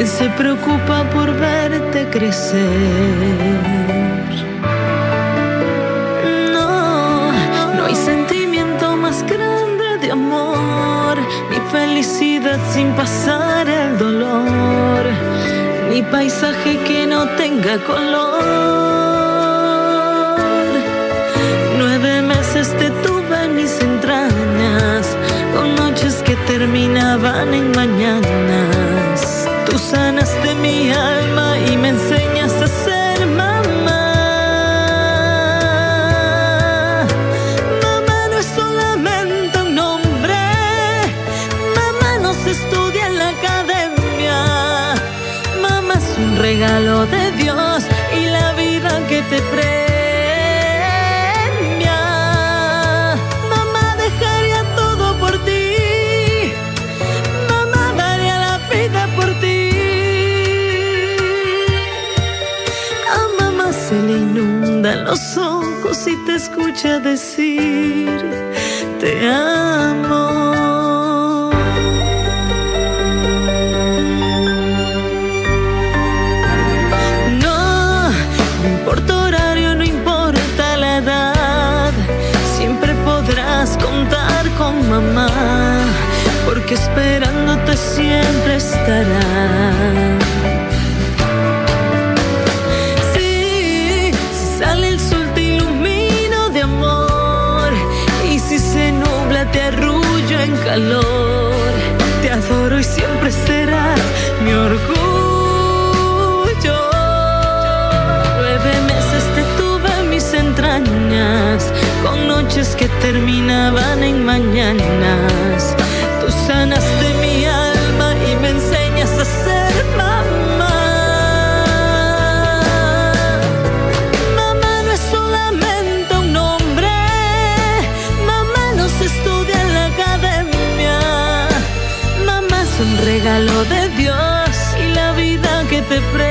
¿Quién se preocupa por verte crecer? No, no hay sentimiento más grande de amor, ni felicidad sin pasar el dolor, ni paisaje que no tenga color. 9 meses te tuve en mis entrañas, con noches que terminaban en mañanas. Tú sanaste mi alma y me enseñas a ser mamá. Mamá no es solamente un nombre, mamá no se estudia en la academia. Mamá es un regalo de Dios y la vida que te premia. Mamá dejaría todo por ti, mamá daría la vida por ti. A mamá se le inundan los ojos y te escucha decir te amo. No importa horario, no importa la edad, siempre podrás contar con mamá, porque esperándote siempre estará. Sí, si sale el sol te ilumino de amor, y si se nubla te arrullo en calor. Te adoro y siempre serás mi orgullo. 9 meses te tuve en mis entrañas, con noches que terminaban en mañanas. Tú sanaste mi alma y me enseñas a ser mamá. Mamá no es solamente un nombre, mamá no se estudia en la academia. Mamá es un regalo de Dios y la vida que te premia.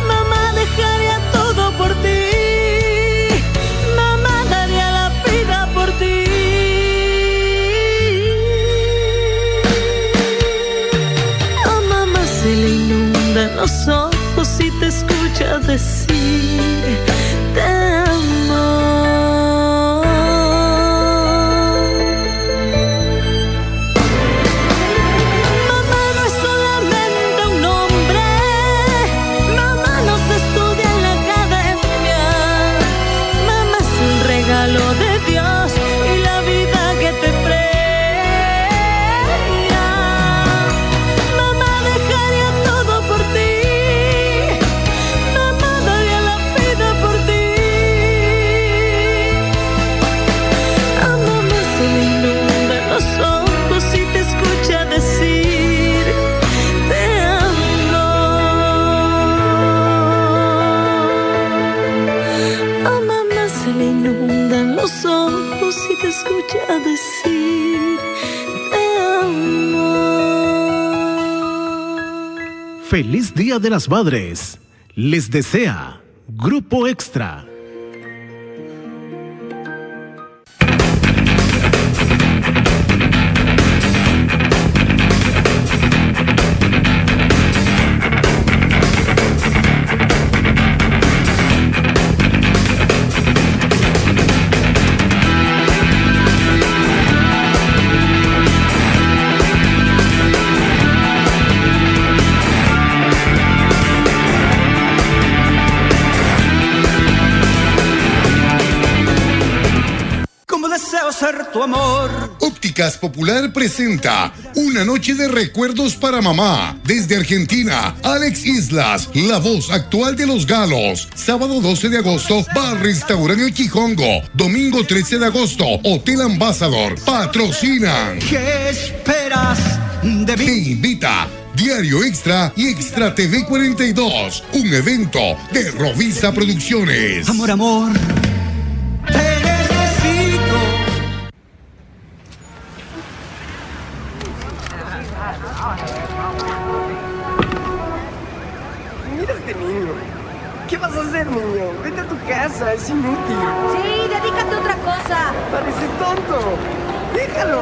Mamá dejaría todo por ti, mamá daría la vida por ti. A mamá se le inundan los ojos y te escucha decir te amo. Mamá no es solamente un nombre, mamá no se estudia en la academia. Mamá es un regalo de Dios y la vida que te premia. Mamá dejaría todo por ti, mamá daría la vida por ti. A mamá se le inundan los ojos y te escucha decir te amo. A mamá se le inundan los ojos y te escucha decir te amo. Feliz Día de las Madres. Les desea Grupo Extra. Tu amor. Ópticas Popular presenta Una noche de recuerdos para mamá. Desde Argentina, Alex Islas, la voz actual de Los Galos. Sábado 12 de agosto, Bar Restaurante El Quijongo. Domingo 13 de agosto, Hotel Ambassador. Patrocinan. ¿Qué esperas de Te mí? invita Diario Extra y Extra TV 42. Un evento de Rovisa Producciones. Amor, amor, te necesito. Mira este niño. ¿Qué vas a hacer, niño? Vete a tu casa, es inútil. Sí, dedícate a otra cosa. Parece tonto. Déjalo.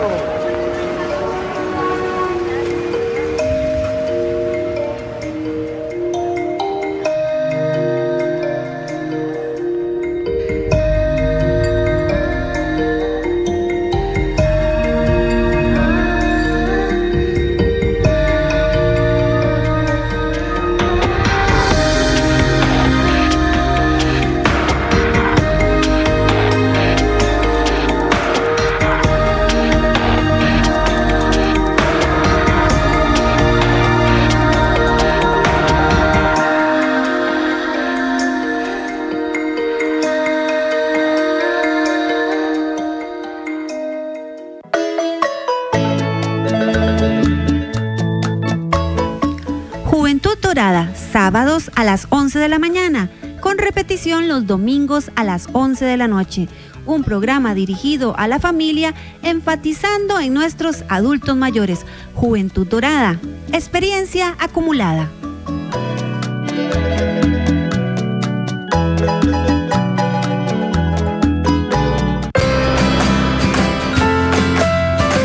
Juventud Dorada, sábados a las 11 de la mañana, con repetición los domingos a las 11 de la noche. Un programa dirigido a la familia, enfatizando en nuestros adultos mayores. Juventud Dorada, experiencia acumulada.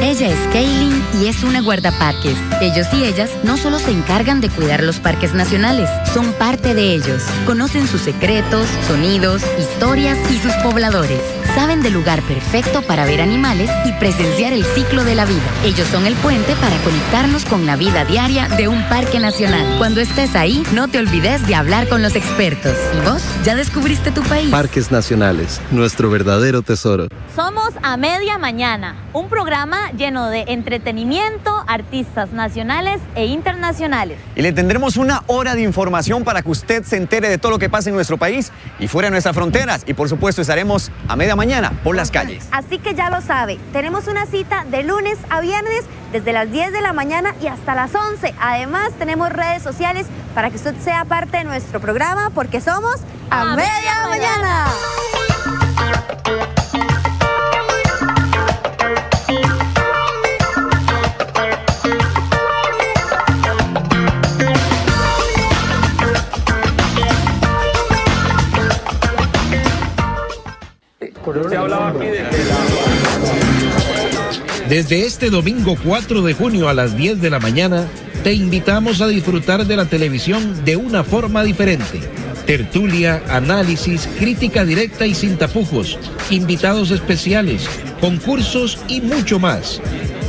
Ella es Kaylin y es una guardaparques. Ellos y ellas no solo se encargan de cuidar los parques nacionales, son parte de ellos. Conocen sus secretos, sonidos, historias y sus pobladores. Saben del lugar perfecto para ver animales y presenciar el ciclo de la vida. Ellos son el puente para conectarnos con la vida diaria de un parque nacional. Cuando estés ahí, no te olvides de hablar con los expertos. ¿Y vos? ¿Ya descubriste tu país? Parques Nacionales, nuestro verdadero tesoro. Somos A Media Mañana, un programa lleno de entretenimiento, artistas nacionales e internacionales. Y le tendremos una hora de información para que usted se entere de todo lo que pasa en nuestro país y fuera de nuestras fronteras. Y por supuesto estaremos a media mañana por las calles. Así que ya lo sabe, tenemos una cita de lunes a viernes desde las 10 de la mañana y hasta las 11. Además tenemos redes sociales para que usted sea parte de nuestro programa porque somos A Media Mañana. Desde este domingo 4 de junio a las 10 de la mañana, te invitamos a disfrutar de la televisión de una forma diferente. Tertulia, análisis, crítica directa y sin tapujos, invitados especiales, concursos y mucho más.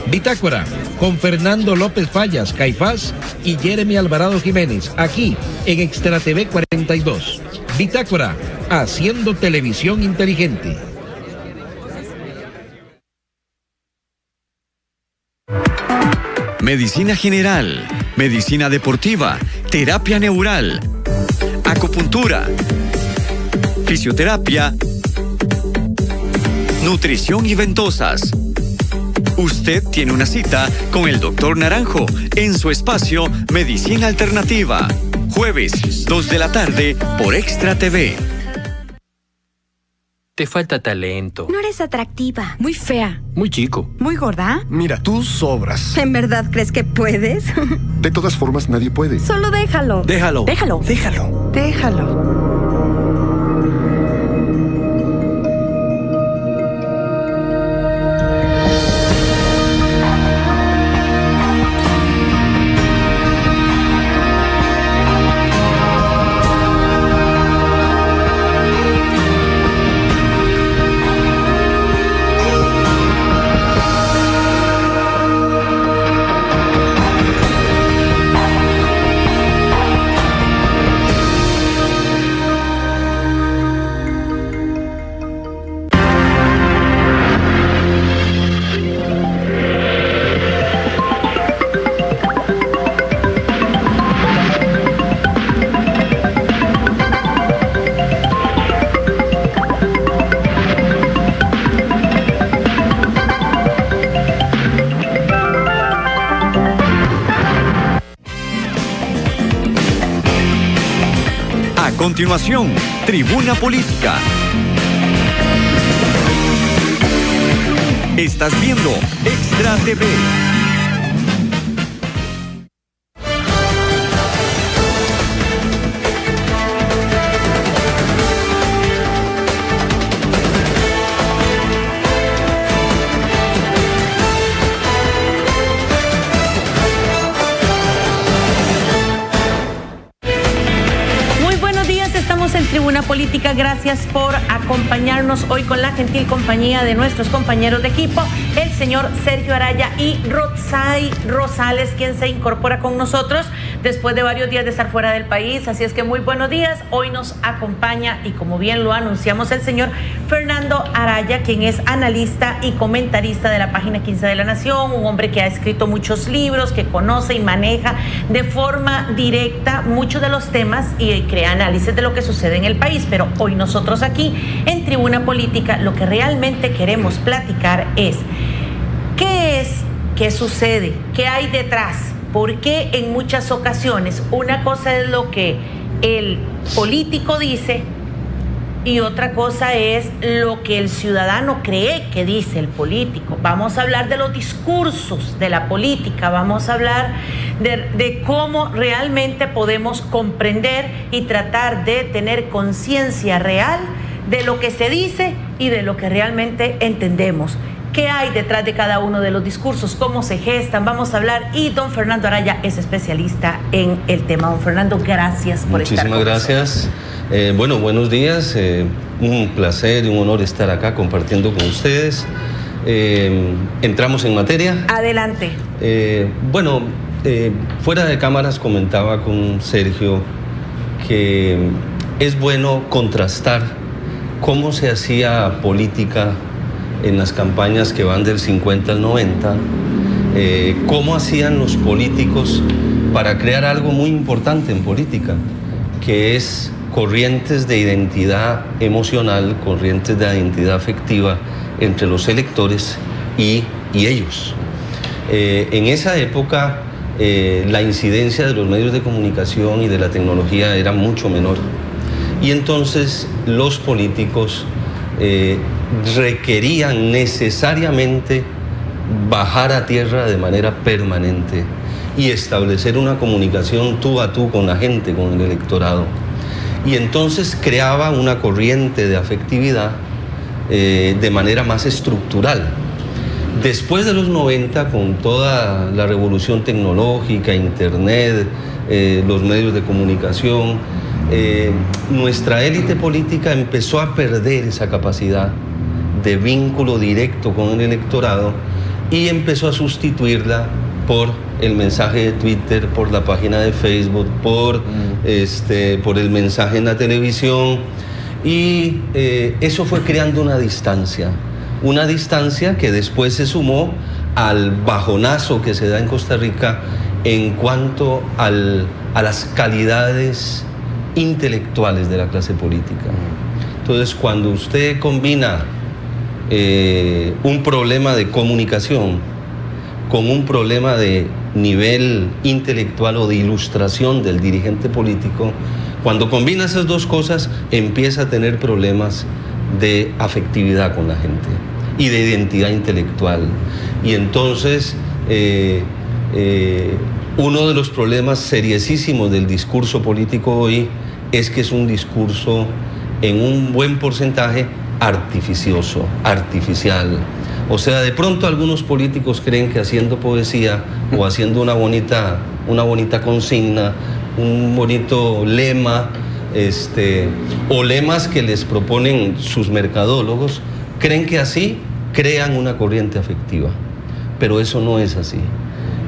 Bitácora, con Fernando López Fallas, Caifás y Jeremy Alvarado Jiménez, aquí en Extra TV 42. Bitácora, haciendo televisión inteligente. Medicina general, medicina deportiva, terapia neural, acupuntura, fisioterapia, nutrición y ventosas. Usted tiene una cita con el Dr. Naranjo en su espacio Medicina Alternativa. Jueves, 2 de la tarde por Extra TV. Te falta talento. No eres atractiva. Muy fea. Muy chico. Muy gorda. Mira, tú sobras. ¿En verdad crees que puedes? De todas formas, nadie puede. Solo déjalo. Déjalo. Déjalo. Déjalo. Déjalo. A continuación, Tribuna Política. Estás viendo Extra TV. En Tribuna Política, gracias por acompañarnos hoy con la gentil compañía de nuestros compañeros de equipo, el señor Sergio Araya y Roxay Rosales, quien se incorpora con nosotros después de varios días de estar fuera del país. Así es que muy buenos días. Hoy nos acompaña, y como bien lo anunciamos, el señor Fernando Araya, quien es analista y comentarista de la página 15 de La Nación, un hombre que ha escrito muchos libros, que conoce y maneja de forma directa muchos de los temas y crea análisis de lo que sucede en el país. Pero hoy nosotros aquí en Tribuna Política lo que realmente queremos platicar es qué sucede, qué hay detrás porque en muchas ocasiones una cosa es lo que el político dice y otra cosa es lo que el ciudadano cree que dice el político. Vamos a hablar de los discursos de la política, vamos a hablar de cómo realmente podemos comprender y tratar de tener conciencia real de lo que se dice y de lo que realmente entendemos. ¿Qué hay detrás de cada uno de los discursos? ¿Cómo se gestan? Vamos a hablar, y don Fernando Araya es especialista en el tema. Don Fernando, gracias por estar con nosotros. Muchísimas gracias. Bueno, buenos días. Un placer y un honor estar acá compartiendo con ustedes. Entramos en materia. Adelante. Fuera de cámaras comentaba con Sergio que es bueno contrastar cómo se hacía política en las campañas que van del 50 al 90, cómo hacían los políticos para crear algo muy importante en política, que es corrientes de identidad emocional, corrientes de identidad afectiva entre los electores y ellos. En esa época, la incidencia de los medios de comunicación y de la tecnología era mucho menor. Y entonces los políticos requerían necesariamente bajar a tierra de manera permanente y establecer una comunicación tú a tú con la gente, con el electorado. Y entonces creaba una corriente de afectividad de manera más estructural. Después de los 90, con toda la revolución tecnológica, internet, los medios de comunicación, nuestra élite política empezó a perder esa capacidad de vínculo directo con el electorado y empezó a sustituirla por el mensaje de Twitter, por la página de Facebook, por el mensaje en la televisión, y eso fue creando una distancia que después se sumó al bajonazo que se da en Costa Rica en cuanto a las calidades intelectuales de la clase política. Entonces, cuando usted combina un problema de comunicación con un problema de nivel intelectual o de ilustración del dirigente político, cuando combina esas dos cosas, empieza a tener problemas de afectividad con la gente y de identidad intelectual. Y entonces, uno de los problemas seriosísimos del discurso político hoy es que es un discurso en un buen porcentaje artificioso, artificial. O sea, de pronto algunos políticos creen que haciendo poesía o haciendo una bonita consigna, un bonito lema, o lemas que les proponen sus mercadólogos, creen que así crean una corriente afectiva. Pero eso no es así.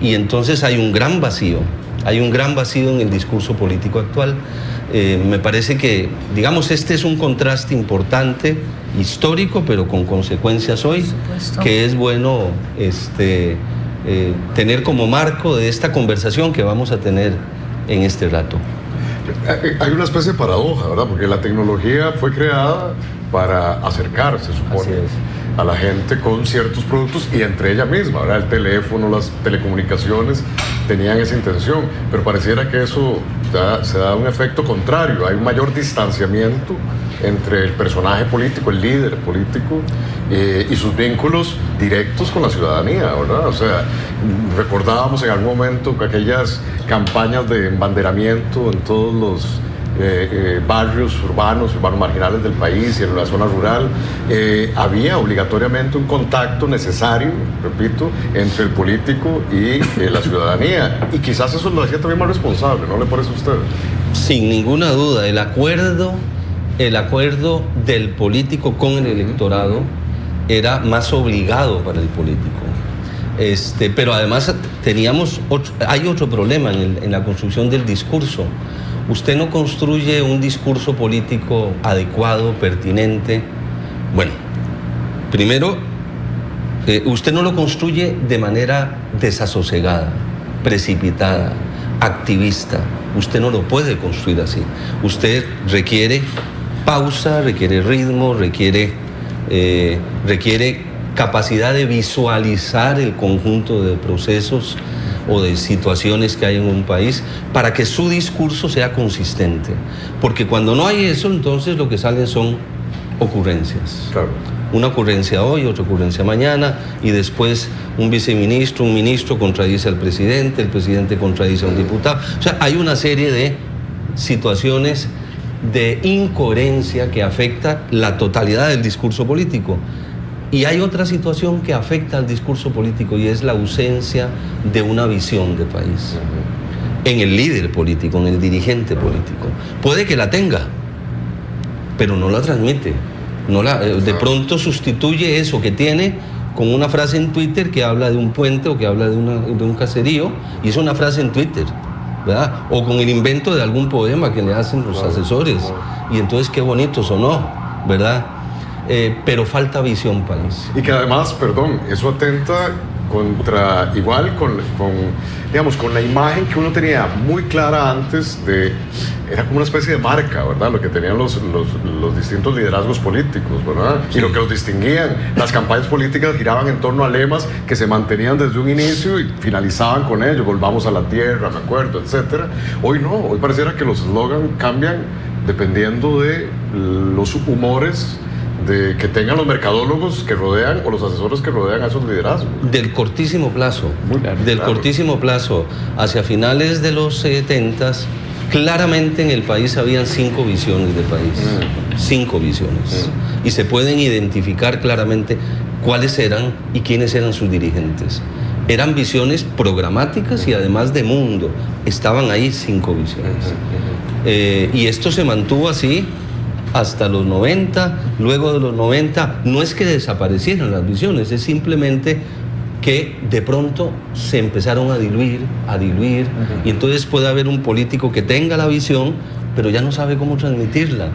Y entonces hay un gran vacío en el discurso político actual. Me parece que, digamos, este es un contraste importante, histórico, pero con consecuencias hoy, que es bueno tener como marco de esta conversación que vamos a tener en este rato. Hay una especie de paradoja, ¿verdad? Porque la tecnología fue creada para acercar, se supone, a la gente con ciertos productos y entre ella misma, ¿verdad? El teléfono, las telecomunicaciones tenían esa intención, pero pareciera que eso se da un efecto contrario. Hay un mayor distanciamiento entre el personaje político, el líder político, y sus vínculos directos con la ciudadanía, ¿verdad? O sea, recordábamos en algún momento que aquellas campañas de embanderamiento en todos los barrios urbanos marginales del país y en la zona rural, había obligatoriamente un contacto necesario, repito, entre el político y la ciudadanía. Y quizás eso lo hacía también más responsable, ¿no le parece a usted? Sin ninguna duda, el acuerdo del político con el electorado era más obligado para el político. Pero además hay otro problema en la construcción del discurso. Usted no construye un discurso político adecuado, pertinente. Bueno, primero, usted no lo construye de manera desasosegada, precipitada, activista. Usted no lo puede construir así. Usted requiere pausa, requiere ritmo, requiere capacidad de visualizar el conjunto de procesos. o de situaciones que hay en un país, para que su discurso sea consistente. Porque cuando no hay eso, entonces lo que salen son ocurrencias. Claro. Una ocurrencia hoy, otra ocurrencia mañana, y después un viceministro, un ministro contradice al presidente, el presidente contradice a un diputado. O sea, hay una serie de situaciones de incoherencia que afecta la totalidad del discurso político. Y hay otra situación que afecta al discurso político y es la ausencia de una visión de país. En el líder político, en el dirigente político. Puede que la tenga, pero no la transmite. De pronto sustituye eso que tiene con una frase en Twitter que habla de un puente o que habla de un caserío, y es una frase en Twitter, ¿verdad? O con el invento de algún poema que le hacen los asesores. Y entonces qué bonito sonó, ¿verdad? Pero falta visión país. Y que además, perdón, eso atenta contra, igual con la imagen que uno tenía muy clara antes era como una especie de marca, ¿verdad? Lo que tenían los distintos liderazgos políticos, ¿verdad? Sí. Y lo que los distinguían, las campañas políticas giraban en torno a lemas que se mantenían desde un inicio y finalizaban con ellos, volvamos a la tierra, me acuerdo, etcétera. Hoy no, hoy pareciera que los eslogans cambian dependiendo de los humores que tengan los mercadólogos que rodean o los asesores que rodean a esos liderazgos. Del cortísimo plazo, cortísimo plazo, hacia finales de los 70s, claramente en el país habían 5 visiones de país, 5 visiones, y se pueden identificar claramente cuáles eran y quiénes eran sus dirigentes. Eran visiones programáticas y además de mundo, estaban ahí 5 visiones. Y esto se mantuvo así hasta los 90, luego de los 90, no es que desaparecieran las visiones, es simplemente que de pronto se empezaron a diluir, y entonces puede haber un político que tenga la visión, pero ya no sabe cómo transmitirla.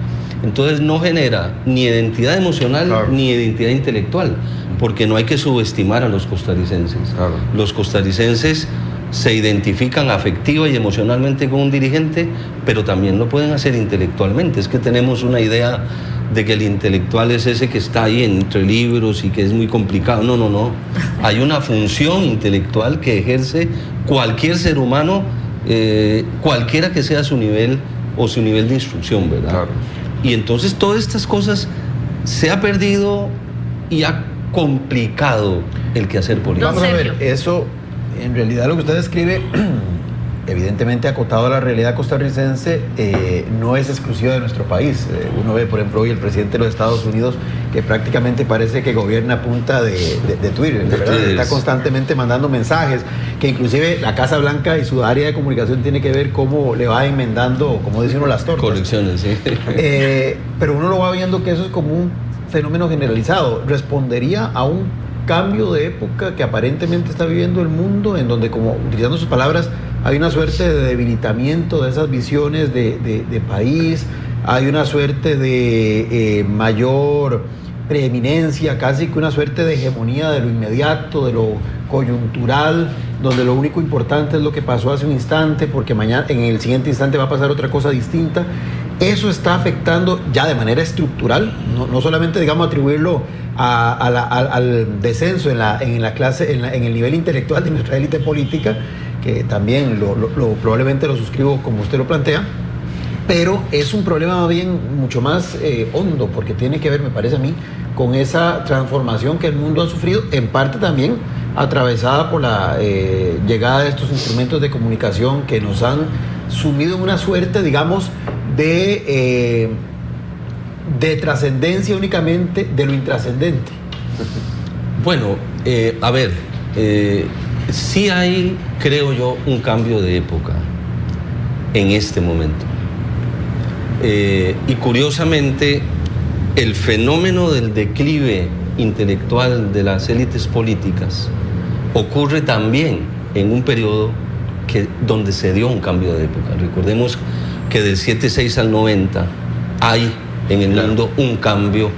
Entonces no genera ni identidad emocional ni identidad intelectual, porque no hay que subestimar a los costarricenses. Los costarricenses se identifican afectiva y emocionalmente con un dirigente, pero también lo pueden hacer intelectualmente. Es que tenemos una idea de que el intelectual es ese que está ahí entre libros y que es muy complicado. No. Hay una función intelectual que ejerce cualquier ser humano, cualquiera que sea su nivel o su nivel de instrucción, ¿verdad? Y entonces todas estas cosas se ha perdido y ha complicado el quehacer político. Vamos a ver, eso... En realidad lo que usted describe, evidentemente acotado a la realidad costarricense, no es exclusiva de nuestro país. Uno ve, por ejemplo, hoy el presidente de los Estados Unidos, que prácticamente parece que gobierna a punta de Twitter, ¿verdad? Está constantemente mandando mensajes, que inclusive la Casa Blanca y su área de comunicación tiene que ver cómo le va enmendando, como dice uno, las tortas. Correcciones, sí. Pero uno lo va viendo que eso es como un fenómeno generalizado. Respondería a un cambio de época que aparentemente está viviendo el mundo, en donde, como utilizando sus palabras, hay una suerte de debilitamiento de esas visiones de país, hay una suerte de mayor preeminencia, casi que una suerte de hegemonía de lo inmediato, de lo coyuntural, donde lo único importante es lo que pasó hace un instante, porque mañana, en el siguiente instante va a pasar otra cosa distinta. Eso está afectando ya de manera estructural, no solamente, digamos, atribuirlo al descenso en la clase, en el nivel intelectual de nuestra élite política, que también probablemente lo suscribo como usted lo plantea, pero es un problema bien mucho más hondo, porque tiene que ver, me parece a mí, con esa transformación que el mundo ha sufrido, en parte también atravesada por la llegada de estos instrumentos de comunicación que nos han sumido en una suerte, digamos, de trascendencia únicamente de lo intrascendente. Bueno, a ver, sí hay, creo yo, un cambio de época en este momento. Y curiosamente, el fenómeno del declive intelectual de las élites políticas ocurre también en un periodo donde se dio un cambio de época. Recordemos que del 76 al 90 hay en el mundo un cambio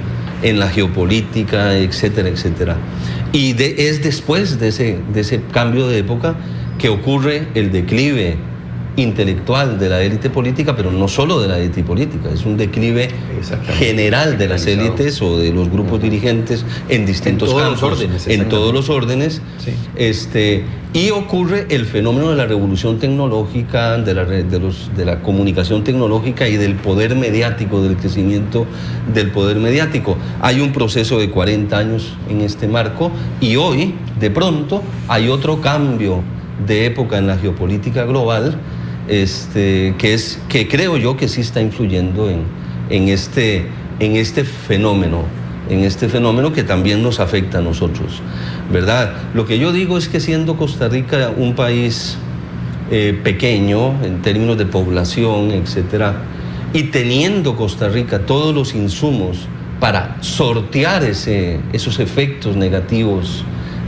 en la geopolítica, etcétera, etcétera. Y es después de ese cambio de época que ocurre el declive intelectual de la élite política, pero no solo de la élite política, es un declive general de las élites o de los grupos dirigentes en distintos campos, en todos los órdenes. Sí. Y ocurre el fenómeno de la revolución tecnológica, de la comunicación tecnológica y del poder mediático, del crecimiento del poder mediático. Hay un proceso de 40 años en este marco y hoy, de pronto, hay otro cambio de época en la geopolítica global, que creo yo que sí está influyendo en este fenómeno que también nos afecta a nosotros, ¿verdad? Lo que yo digo es que siendo Costa Rica un país pequeño en términos de población, etcétera, y teniendo Costa Rica todos los insumos para sortear esos efectos negativos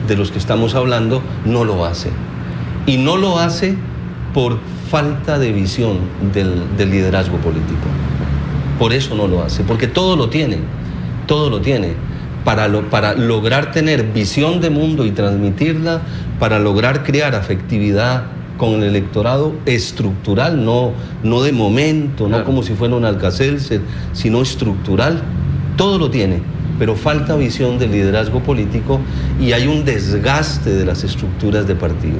de los que estamos hablando, no lo hace. Y no lo hace por falta de visión del liderazgo político. Por eso no lo hace, porque todo lo tiene. Para lograr tener visión de mundo y transmitirla, para lograr crear afectividad con el electorado estructural, no de momento, no como si fuera un Alka-Seltzer, sino estructural, todo lo tiene, pero falta visión del liderazgo político y hay un desgaste de las estructuras de partido.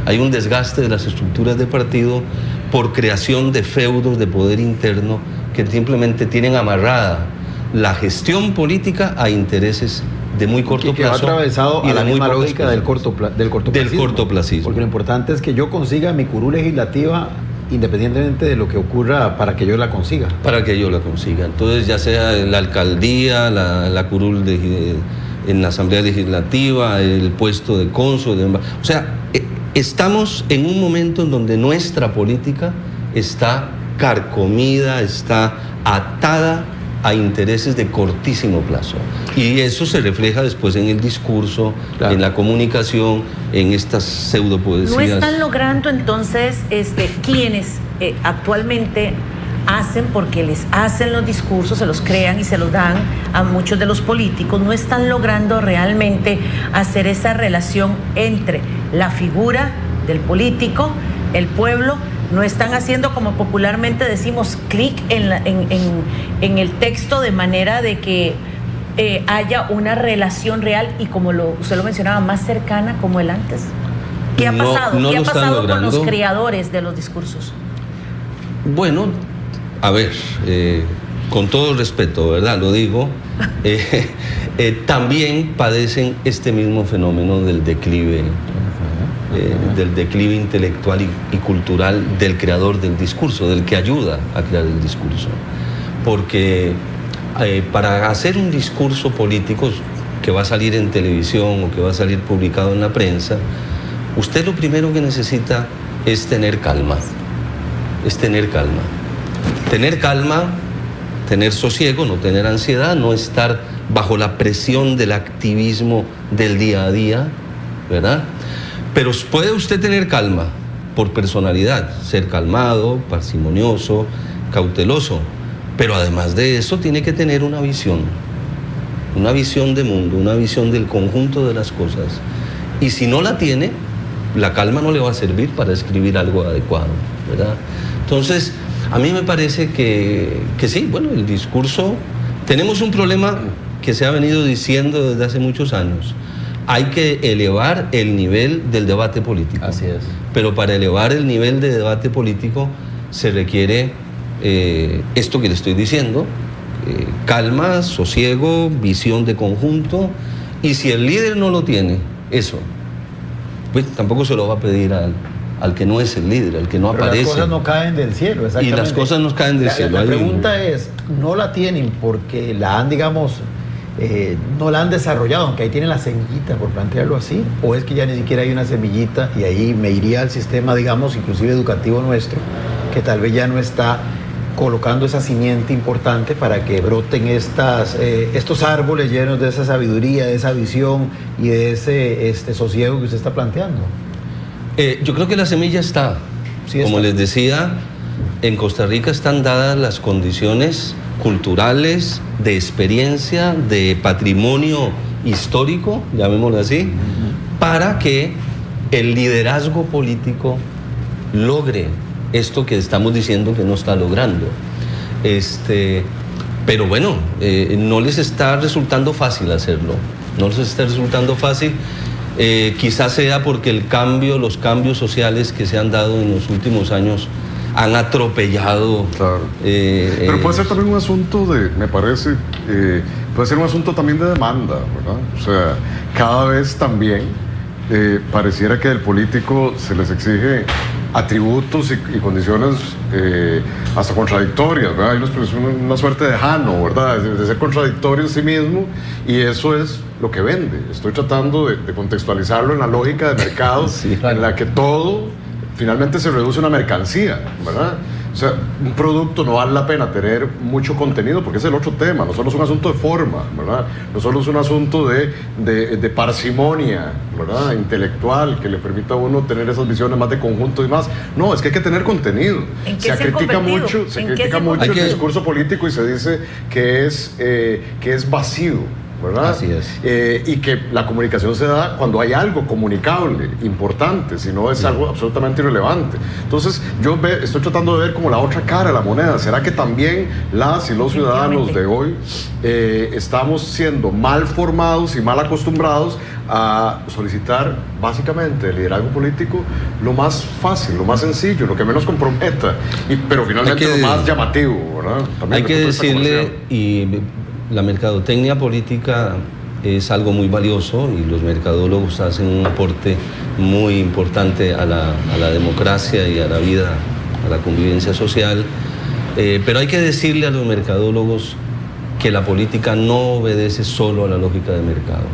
Hay un desgaste de las estructuras de partido por creación de feudos de poder interno que simplemente tienen amarrada la gestión política a intereses de muy corto plazo. Que va atravesado a la misma lógica del cortoplacismo. Porque lo importante es que yo consiga mi curul legislativa independientemente de lo que ocurra para que yo la consiga. Para que yo la consiga. Entonces, ya sea la alcaldía, la curul en la Asamblea Legislativa, el puesto de cónsul, o sea, estamos en un momento en donde nuestra política está carcomida, está atada a intereses de cortísimo plazo. Y eso se refleja después en el discurso, en la comunicación, en estas pseudopoesías. ¿No están logrando entonces quienes actualmente hacen, porque les hacen los discursos, se los crean y se los dan a muchos de los políticos, no están logrando realmente hacer esa relación entre la figura del político, el pueblo? No están haciendo, como popularmente decimos, clic en el texto, de manera de que haya una relación real y, como usted lo mencionaba, más cercana como el antes. ¿Qué ha pasado? ¿Qué ha pasado con los creadores de los discursos? Bueno, a ver, con todo respeto, ¿verdad? Lo digo, también padecen este mismo fenómeno del declive intelectual y cultural del creador del discurso, del que ayuda a crear el discurso. Porque para hacer un discurso político que va a salir en televisión o que va a salir publicado en la prensa, usted lo primero que necesita es tener calma. Tener calma, tener sosiego, no tener ansiedad, no estar bajo la presión del activismo del día a día, ¿verdad? Pero puede usted tener calma por personalidad, ser calmado, parsimonioso, cauteloso, pero además de eso tiene que tener una visión de mundo, una visión del conjunto de las cosas. Y si no la tiene, la calma no le va a servir para escribir algo adecuado, ¿verdad? Entonces, a mí me parece que sí, bueno, el discurso, tenemos un problema que se ha venido diciendo desde hace muchos años. Hay que elevar el nivel del debate político. Así es. Pero para elevar el nivel de debate político se requiere esto que le estoy diciendo, calma, sosiego, visión de conjunto, y si el líder no lo tiene, eso, pues tampoco se lo va a pedir al que no es el líder, al que no aparece. Las cosas no caen del cielo, exactamente. Y las cosas no caen del cielo. La pregunta es, ¿no la tienen porque la han, digamos, no la han desarrollado, aunque ahí tienen la semillita, por plantearlo así? ¿O es que ya ni siquiera hay una semillita y ahí me iría al sistema, digamos, inclusive educativo nuestro, que tal vez ya no está colocando esa simiente importante para que broten estos árboles llenos de esa sabiduría, de esa visión y de ese sosiego que usted está planteando? Yo creo que la semilla está. Sí, como les decía, en Costa Rica están dadas las condiciones culturales, de experiencia, de patrimonio histórico, llamémoslo así, para que el liderazgo político logre esto que estamos diciendo que no está logrando. Pero bueno, no les está resultando fácil hacerlo, no les está resultando fácil. Quizás sea porque los cambios sociales que se han dado en los últimos años han atropellado. Claro. Pero puede ser también un asunto me parece, puede ser un asunto también de demanda, ¿verdad? O sea, cada vez también pareciera que del político se les exige atributos y condiciones hasta contradictorias, ¿verdad? Hay una suerte de Jano, ¿verdad? De ser contradictorio en sí mismo, y eso es lo que vende. Estoy tratando de contextualizarlo en la lógica de mercado, sí, en la que todo finalmente se reduce a una mercancía, ¿verdad? O sea, un producto no vale la pena tener mucho contenido, porque ese es el otro tema. No solo es un asunto de forma, ¿verdad? No solo es un asunto de parsimonia, ¿verdad? Intelectual, que le permita a uno tener esas visiones más de conjunto y más. No, es que hay que tener contenido. Se critica mucho el discurso político y se dice que es vacío, ¿verdad? Así es. Y que la comunicación se da cuando hay algo comunicable, importante, si no es algo absolutamente irrelevante. Entonces, estoy tratando de ver como la otra cara de la moneda. ¿Será que también las y los ciudadanos de hoy estamos siendo mal formados y mal acostumbrados a solicitar básicamente el liderazgo político lo más fácil, lo más sencillo, lo que menos comprometa, pero finalmente lo más llamativo, ¿verdad? También hay que decirle, y la mercadotecnia política es algo muy valioso y los mercadólogos hacen un aporte muy importante a la democracia y a la vida, a la convivencia social, pero hay que decirle a los mercadólogos que la política no obedece solo a la lógica de mercado,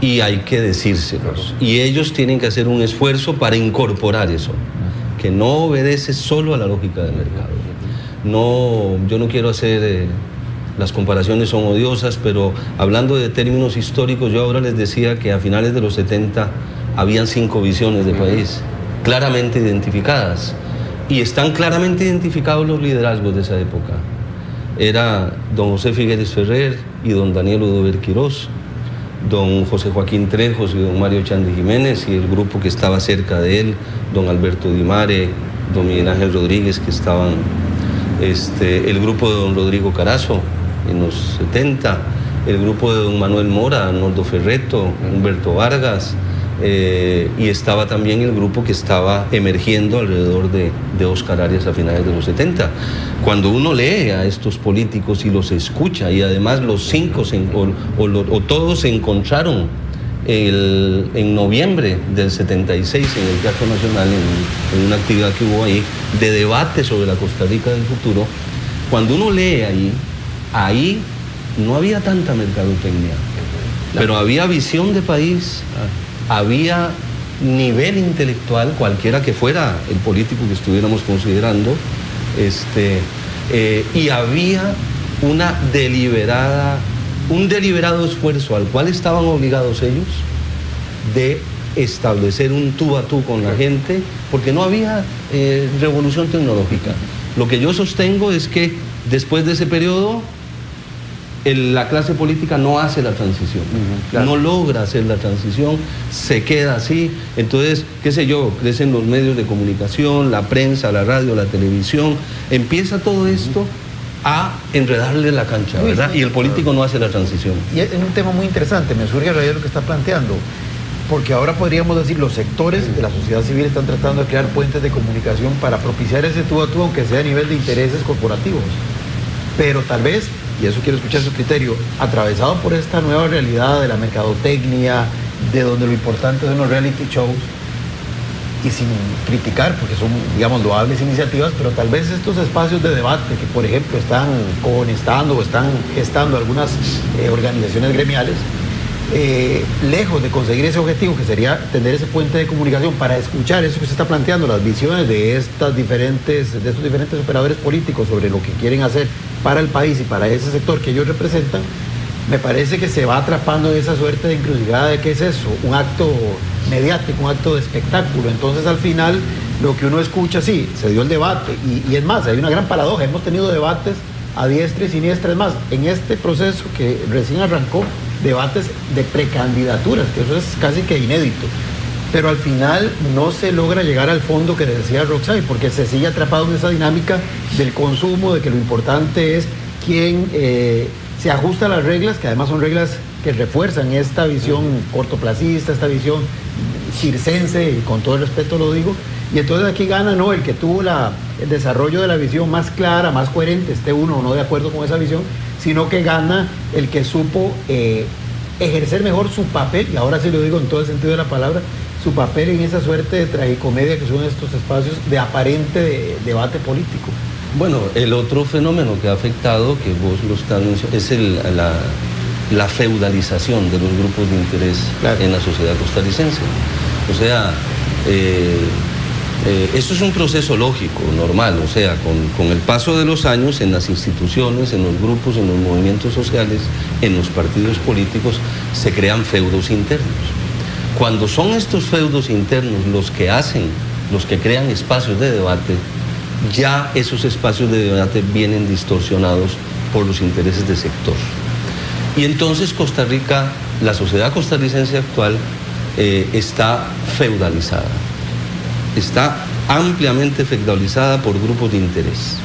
y hay que decírselos, y ellos tienen que hacer un esfuerzo para incorporar eso, que no obedece solo a la lógica de mercado. Yo no quiero hacer... las comparaciones son odiosas, pero hablando de términos históricos, yo ahora les decía que a finales de los 70 habían 5 visiones de país, claramente identificadas, y están claramente identificados los liderazgos de esa época. Era don José Figueres Ferrer y don Daniel Odover Quirós, don José Joaquín Trejos y don Mario Chandy Jiménez, y el grupo que estaba cerca de él, don Alberto Dimare, don Miguel Ángel Rodríguez, que estaban, el grupo de don Rodrigo Carazo en los 70, el grupo de don Manuel Mora, Arnoldo Ferretto, Humberto Vargas, y estaba también el grupo que estaba emergiendo alrededor de Óscar Arias a finales de los 70. Cuando uno lee a estos políticos y los escucha, y además los 5 o todos se encontraron en noviembre del 76 en el Teatro Nacional, en una actividad que hubo ahí de debate sobre la Costa Rica del futuro, cuando uno lee ahí no había tanta mercadotecnia, pero había visión de país, había nivel intelectual, cualquiera que fuera el político que estuviéramos considerando, y había un deliberado esfuerzo al cual estaban obligados ellos de establecer un tú a tú con la gente, porque no había revolución tecnológica. Lo que yo sostengo es que después de ese periodo la clase política no hace la transición, no logra hacer la transición, se queda así. Entonces, qué sé yo, crecen los medios de comunicación, la prensa, la radio, la televisión, empieza todo esto a enredarle la cancha, ¿verdad? Y el político no hace la transición. Y es un tema muy interesante, me surge a raíz de lo que está planteando, porque ahora podríamos decir, los sectores de la sociedad civil están tratando de crear puentes de comunicación para propiciar ese tú a tú, aunque sea a nivel de intereses corporativos. Pero tal vez, y eso quiero escuchar su criterio, atravesado por esta nueva realidad de la mercadotecnia, de donde lo importante son los reality shows, y sin criticar, porque son, digamos, loables iniciativas, pero tal vez estos espacios de debate que, por ejemplo, están conectando o están gestando algunas organizaciones gremiales, lejos de conseguir ese objetivo, que sería tener ese puente de comunicación para escuchar eso que se está planteando, las visiones de estos diferentes operadores políticos sobre lo que quieren hacer para el país y para ese sector que ellos representan, me parece que se va atrapando en esa suerte de encrucijada de qué es eso, un acto mediático, un acto de espectáculo. Entonces, al final, lo que uno escucha, sí, se dio el debate, y es más, hay una gran paradoja, hemos tenido debates a diestra y siniestra, es más, en este proceso que recién arrancó, debates de precandidaturas, que eso es casi que inédito. pero al final no se logra llegar al fondo que decía Roxay, porque se sigue atrapado en esa dinámica del consumo, de que lo importante es quién se ajusta a las reglas, que además son reglas que refuerzan esta visión cortoplacista, esta visión circense, y con todo el respeto lo digo, y entonces aquí gana no el que tuvo el desarrollo de la visión más clara, más coherente, esté uno o no de acuerdo con esa visión, sino que gana el que supo ejercer mejor su papel, y ahora sí lo digo en todo el sentido de la palabra, su papel en esa suerte de tragicomedia que son estos espacios de aparente debate político. Bueno, el otro fenómeno que ha afectado, que vos lo estás mencionando, es la feudalización de los grupos de interés en la sociedad costarricense. O sea, esto es un proceso lógico, normal, o sea, con el paso de los años en las instituciones, en los grupos, en los movimientos sociales, en los partidos políticos, se crean feudos internos. Cuando son estos feudos internos los que crean espacios de debate, ya esos espacios de debate vienen distorsionados por los intereses de sector. Y entonces Costa Rica, la sociedad costarricense actual, está feudalizada. Está ampliamente feudalizada por grupos de interés.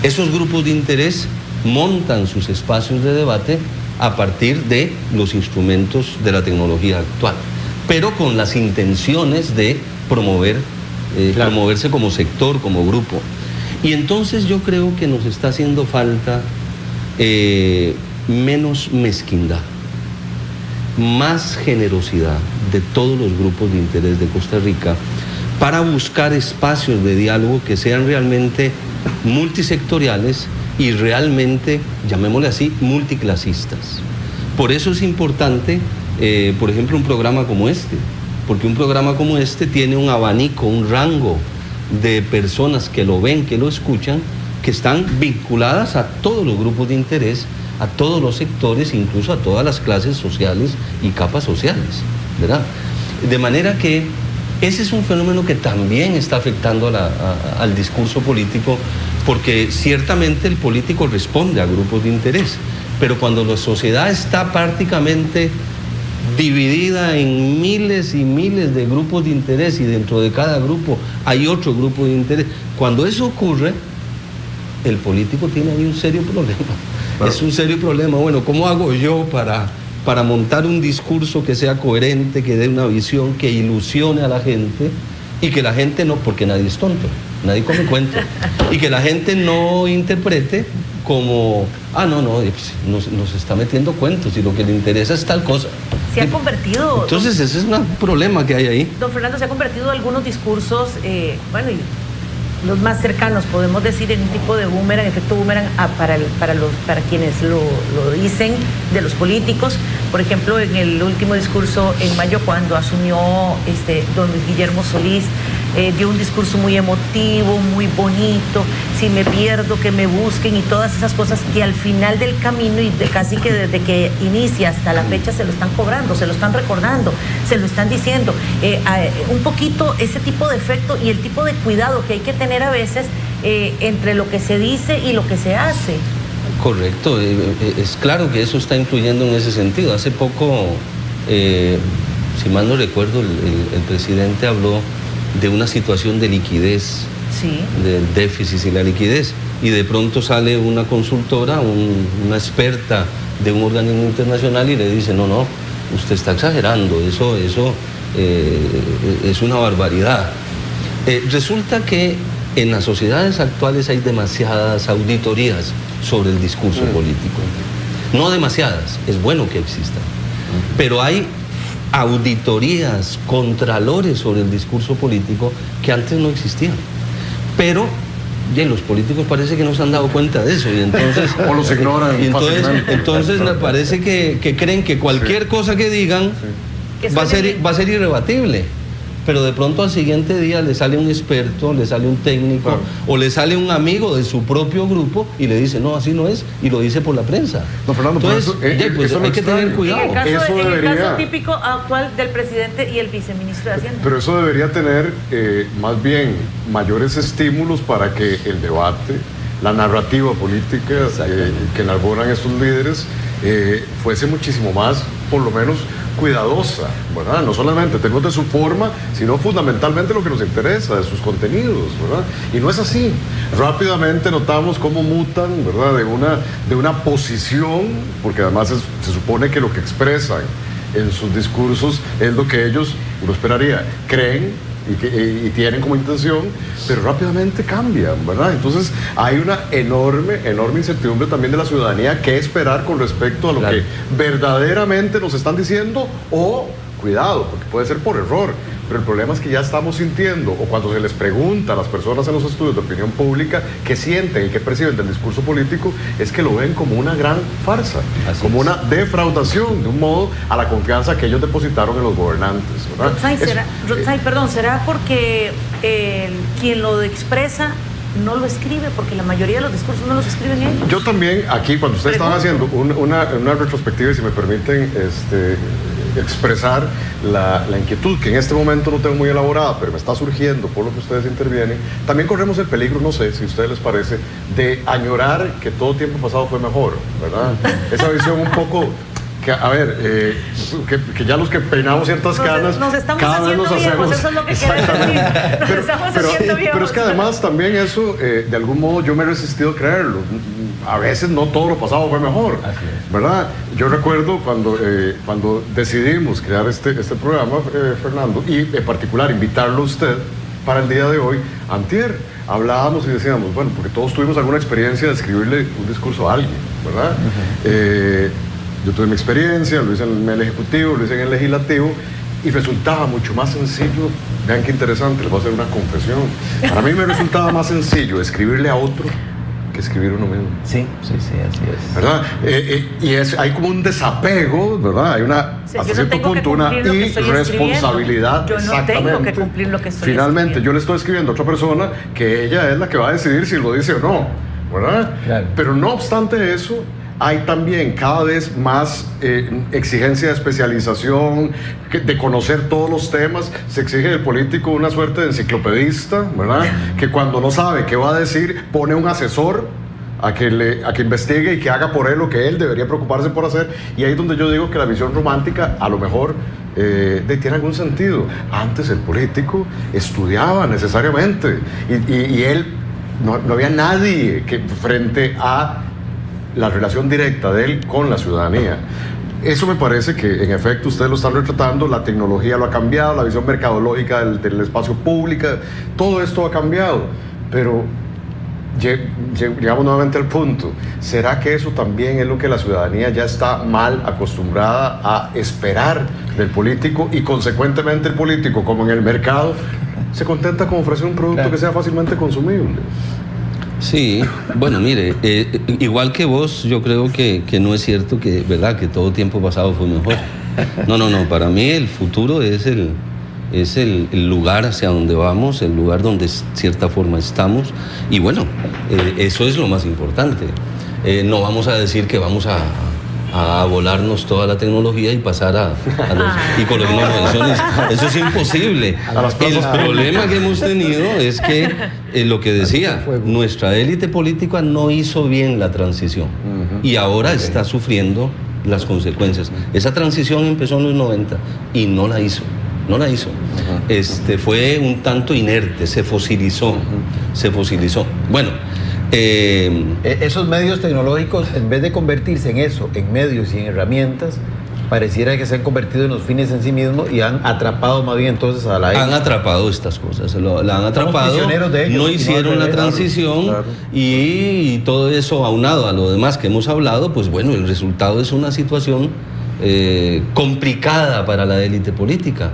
Esos grupos de interés montan sus espacios de debate a partir de los instrumentos de la tecnología actual, pero con las intenciones de promoverse como sector, como grupo. Y entonces yo creo que nos está haciendo falta menos mezquindad, más generosidad de todos los grupos de interés de Costa Rica para buscar espacios de diálogo que sean realmente multisectoriales y realmente, llamémosle así, multiclasistas. Por eso es importante, por ejemplo, un programa como este, porque un programa como este tiene un abanico, un rango de personas que lo ven, que lo escuchan, que están vinculadas a todos los grupos de interés, a todos los sectores, incluso a todas las clases sociales y capas sociales, ¿verdad? De manera que ese es un fenómeno que también está afectando al discurso político, porque ciertamente el político responde a grupos de interés, pero cuando la sociedad está prácticamente dividida en miles y miles de grupos de interés y dentro de cada grupo hay otro grupo de interés, cuando eso ocurre, el político tiene ahí un serio problema. Es un serio problema. Bueno, ¿cómo hago yo para montar un discurso que sea coherente, que dé una visión, que ilusione a la gente y que la gente no, porque nadie es tonto, nadie come cuento, y que la gente no interprete como, nos está metiendo cuentos y lo que le interesa es tal cosa. Se ha convertido... Entonces ese es un problema que hay ahí. Don Fernando, se ha convertido algunos discursos, y los más cercanos, podemos decir, en un tipo de boomerang, efecto boomerang para quienes lo dicen, de los políticos. Por ejemplo, en el último discurso en mayo, cuando asumió don Luis Guillermo Solís, dio un discurso muy emotivo, muy bonito, si me pierdo, que me busquen, y todas esas cosas que al final del camino y casi que desde que inicia hasta la fecha se lo están cobrando, se lo están recordando, se lo están diciendo. Un poquito ese tipo de efecto y el tipo de cuidado que hay que tener a veces entre lo que se dice y lo que se hace. Correcto, es claro que eso está influyendo en ese sentido. Hace poco, si mal no recuerdo, el presidente habló de una situación de liquidez, sí, del déficit y la liquidez, y de pronto sale una consultora, una experta de un organismo internacional y le dice, no, usted está exagerando, eso es una barbaridad. Resulta que en las sociedades actuales hay demasiadas auditorías sobre el discurso político. No demasiadas, es bueno que existan, pero hay auditorías, contralores sobre el discurso político que antes no existían. Pero los políticos parece que no se han dado cuenta de eso y entonces o los ignoran. Y entonces me parece que creen que cualquier cosa que digan va a ser irrebatible. Pero de pronto al siguiente día le sale un experto, le sale un técnico, o le sale un amigo de su propio grupo y le dice, no, así no es, y lo dice por la prensa. No, Fernando, entonces, eso hay que tener cuidado. En el caso típico actual del presidente y el viceministro de Hacienda. Pero eso debería tener más bien mayores estímulos para que el debate, la narrativa política que elaboran estos líderes fuese muchísimo más, por lo menos, cuidadosa, ¿verdad? No solamente tenemos de su forma, sino fundamentalmente lo que nos interesa, de sus contenidos, ¿verdad? Y no es así. Rápidamente notamos cómo mutan, ¿verdad? De una posición, porque además se supone que lo que expresan en sus discursos es lo que ellos, uno esperaría, creen y tienen como intención, pero rápidamente cambian, ¿verdad? Entonces hay una enorme incertidumbre también de la ciudadanía qué esperar con respecto a lo que verdaderamente nos están diciendo, o cuidado, porque puede ser por error, pero el problema es que ya estamos sintiendo, o cuando se les pregunta a las personas en los estudios de opinión pública qué sienten y qué perciben del discurso político, es que lo ven como una gran farsa, como una defraudación, de un modo, a la confianza que ellos depositaron en los gobernantes, ¿verdad? Rotzai, ¿será porque quien lo expresa no lo escribe? Porque la mayoría de los discursos no los escriben ellos. Yo también, aquí, cuando ustedes estaban haciendo una retrospectiva, y si me permiten expresar la inquietud, que en este momento no tengo muy elaborada, pero me está surgiendo por lo que ustedes intervienen, también corremos el peligro, no sé si a ustedes les parece, de añorar que todo tiempo pasado fue mejor, ¿verdad? Esa visión un poco... que ya los que peinamos ciertas canas, nos estamos cada vez haciendo nos viejos, hacemos... eso es lo que quieres decir. Nos estamos haciendo viejos. Pero es que además también eso, de algún modo yo me he resistido a creerlo. A veces no todo lo pasado fue mejor, ¿verdad? Yo recuerdo cuando decidimos crear este programa, Fernando, y en particular invitarlo a usted para el día de hoy, antier, hablábamos y decíamos, bueno, porque todos tuvimos alguna experiencia de escribirle un discurso a alguien, ¿verdad? Yo tuve mi experiencia, lo hice en el Ejecutivo, lo hice en el Legislativo, y resultaba mucho más sencillo. Vean qué interesante, les voy a hacer una confesión. Para mí me resultaba más sencillo escribirle a otro que escribir uno mismo. Sí, así es. ¿Verdad? Hay como un desapego, ¿verdad? Hay hasta cierto punto una irresponsabilidad. Yo no tengo que cumplir lo que estoy Finalmente, yo le estoy escribiendo a otra persona que ella es la que va a decidir si lo dice o no, ¿verdad? Claro. Pero no obstante eso, hay también cada vez más exigencia de especialización, de conocer todos los temas. Se exige del político una suerte de enciclopedista, ¿verdad? Que cuando no sabe qué va a decir, pone un asesor a que investigue y que haga por él lo que él debería preocuparse por hacer. Y ahí es donde yo digo que la visión romántica a lo mejor tiene algún sentido. Antes el político estudiaba necesariamente y él, no había nadie que frente a la relación directa de él con la ciudadanía. Eso me parece que en efecto ustedes lo están retratando, la tecnología lo ha cambiado, la visión mercadológica del espacio público, todo esto ha cambiado, pero llegamos nuevamente al punto, ¿será que eso también es lo que la ciudadanía ya está mal acostumbrada a esperar del político, y consecuentemente el político, como en el mercado, se contenta con ofrecer un producto que sea fácilmente consumible? Sí, bueno, mire, igual que vos, yo creo que no es cierto que, ¿verdad?, que todo tiempo pasado fue mejor. No, para mí el futuro es el lugar hacia donde vamos, el lugar donde de cierta forma estamos, y bueno, eso es lo más importante. No vamos a decir que vamos a volarnos toda la tecnología y pasar a los íconos de innovaciones. Eso es imposible. El problema que hemos tenido es que, lo que decía, nuestra élite política no hizo bien la transición y ahora está sufriendo las consecuencias. Esa transición empezó en los 90 y no la hizo. Fue un tanto inerte, se fosilizó. Bueno, esos medios tecnológicos, en vez de convertirse en eso, en medios y en herramientas, pareciera que se han convertido en los fines en sí mismos y han atrapado más bien entonces a la élite. Han atrapado estas cosas, la han atrapado, de ellos, no hicieron la transición, claro. Y todo eso aunado a lo demás que hemos hablado, pues bueno, el resultado es una situación complicada para la élite política.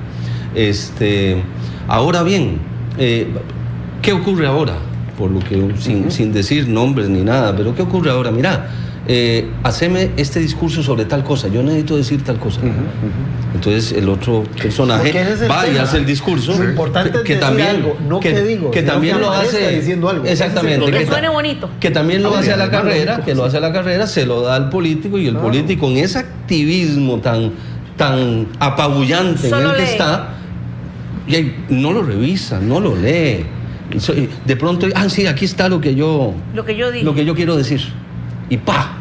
Ahora bien, ¿qué ocurre ahora? Por lo que, sin decir nombres ni nada, pero ¿qué ocurre ahora? Mira, haceme este discurso sobre tal cosa, yo necesito decir tal cosa. Entonces el otro personaje va y hace el discurso. Lo importante es decir algo, no que digo, que también lo hace diciendo algo. Exactamente. Que suene bonito. Que también lo hace a la carrera, se lo da al político, y el político en ese activismo tan apabullante en el que está, y no lo revisa, no lo lee. De pronto, sí, aquí está lo que yo digo, lo que yo quiero decir, y ¡pa!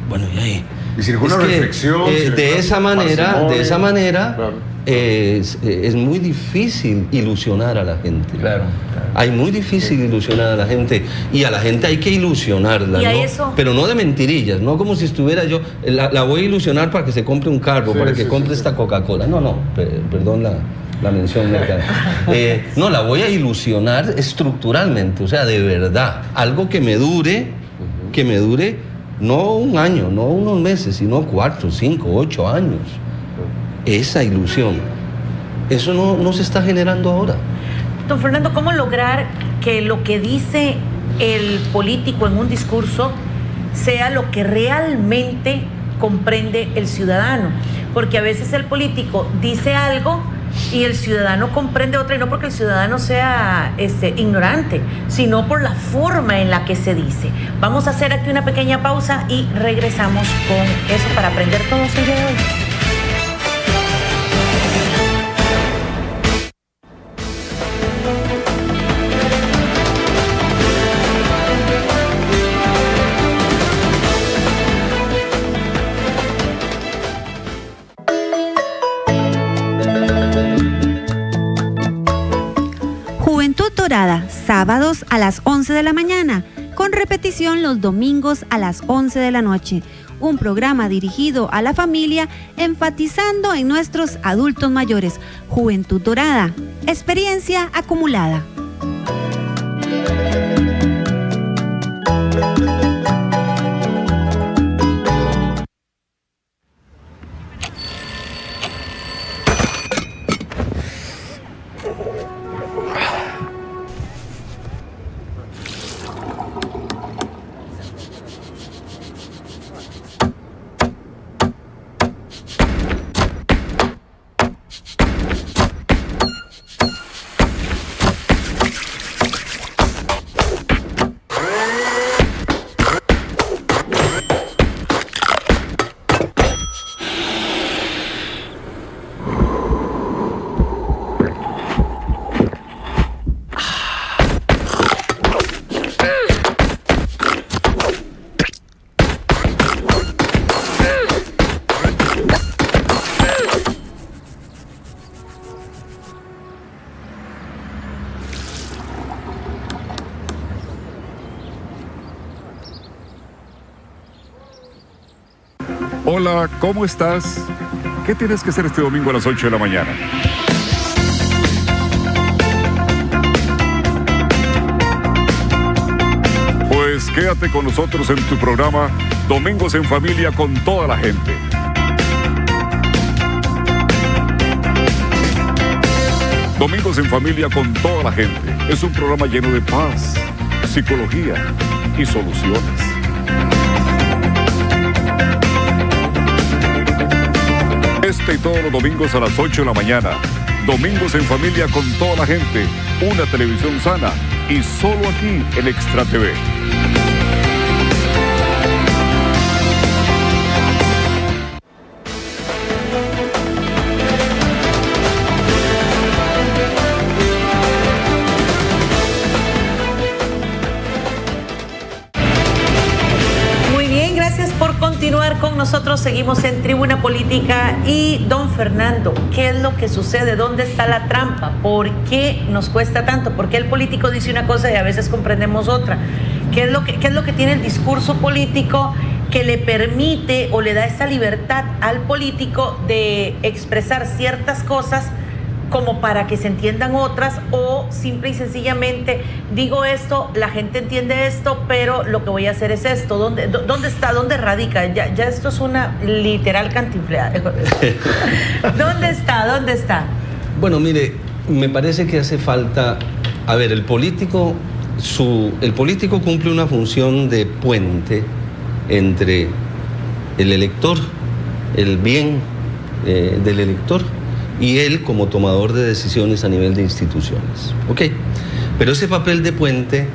Bueno, y ahí, Y sin ninguna reflexión. De esa manera, es muy difícil ilusionar a la gente. Claro. Hay muy difícil ilusionar a la gente. Y a la gente hay que ilusionarla, ¿Y a ¿no? eso? Pero no de mentirillas, no como si estuviera yo. La voy a ilusionar para que se compre un carro, para que compre esta Coca-Cola. No, perdón la mención. No, la voy a ilusionar estructuralmente, o sea, de verdad. Algo que me dure, no un año, no unos meses, sino 4, 5, 8 años. Esa ilusión, eso no se está generando ahora. Don Fernando, ¿cómo lograr que lo que dice el político en un discurso sea lo que realmente comprende el ciudadano? Porque a veces el político dice algo y el ciudadano comprende otra, y no porque el ciudadano sea ignorante, sino por la forma en la que se dice. Vamos a hacer aquí una pequeña pausa y regresamos con eso para aprender todos el día de hoy. Dorada, sábados a las 11 de la mañana, con repetición los domingos a las 11 de la noche. Un programa dirigido a la familia, enfatizando en nuestros adultos mayores. Juventud Dorada, experiencia acumulada. Hola, ¿cómo estás? ¿Qué tienes que hacer este domingo a las 8 de la mañana? Pues quédate con nosotros en tu programa Domingos en Familia con toda la gente. Domingos en Familia con toda la gente. Es un programa lleno de paz, psicología y soluciones. Este y todos los domingos a las 8 de la mañana. Domingos en Familia con toda la gente. Una televisión sana. Y solo aquí en Extra TV. Con nosotros seguimos en Tribuna Política. Y don Fernando, ¿qué es lo que sucede? ¿Dónde está la trampa? ¿Por qué nos cuesta tanto? ¿Por qué el político dice una cosa y a veces comprendemos otra? ¿Qué es lo que tiene el discurso político que le permite o le da esa libertad al político de expresar ciertas cosas como para que se entiendan otras, o simple y sencillamente digo esto, la gente entiende esto, pero lo que voy a hacer es esto? ¿Dónde está? ¿Dónde radica? Ya esto es una literal cantinfleada. ¿Dónde está? Bueno, mire, me parece que hace falta, a ver, el político cumple una función de puente entre el elector, el bien del elector, y él como tomador de decisiones a nivel de instituciones. ¿Ok? Pero ese papel de puente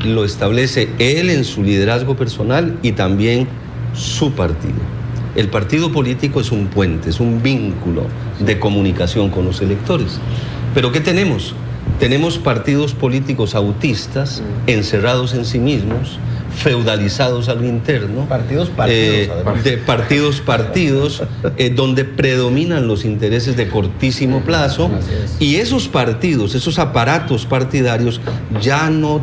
lo establece él en su liderazgo personal y también su partido. El partido político es un puente, es un vínculo de comunicación con los electores. ¿Pero qué tenemos? Tenemos partidos políticos autistas, encerrados en sí mismos, feudalizados a lo interno. Partidos, además. De partidos, donde predominan los intereses de cortísimo plazo, y esos partidos, esos aparatos partidarios ya no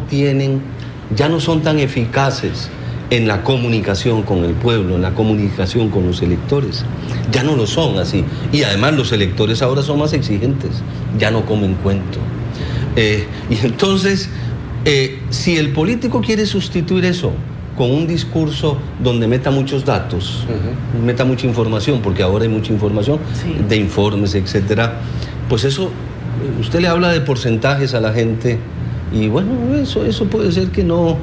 son tan eficaces en la comunicación con el pueblo, en la comunicación con los electores. Ya no lo son así. Y además los electores ahora son más exigentes, ya no comen cuento. Y entonces, si el político quiere sustituir eso con un discurso donde meta muchos datos, meta mucha información, porque ahora hay mucha información, de informes, etcétera, pues eso, usted le habla de porcentajes a la gente y bueno, eso puede ser que no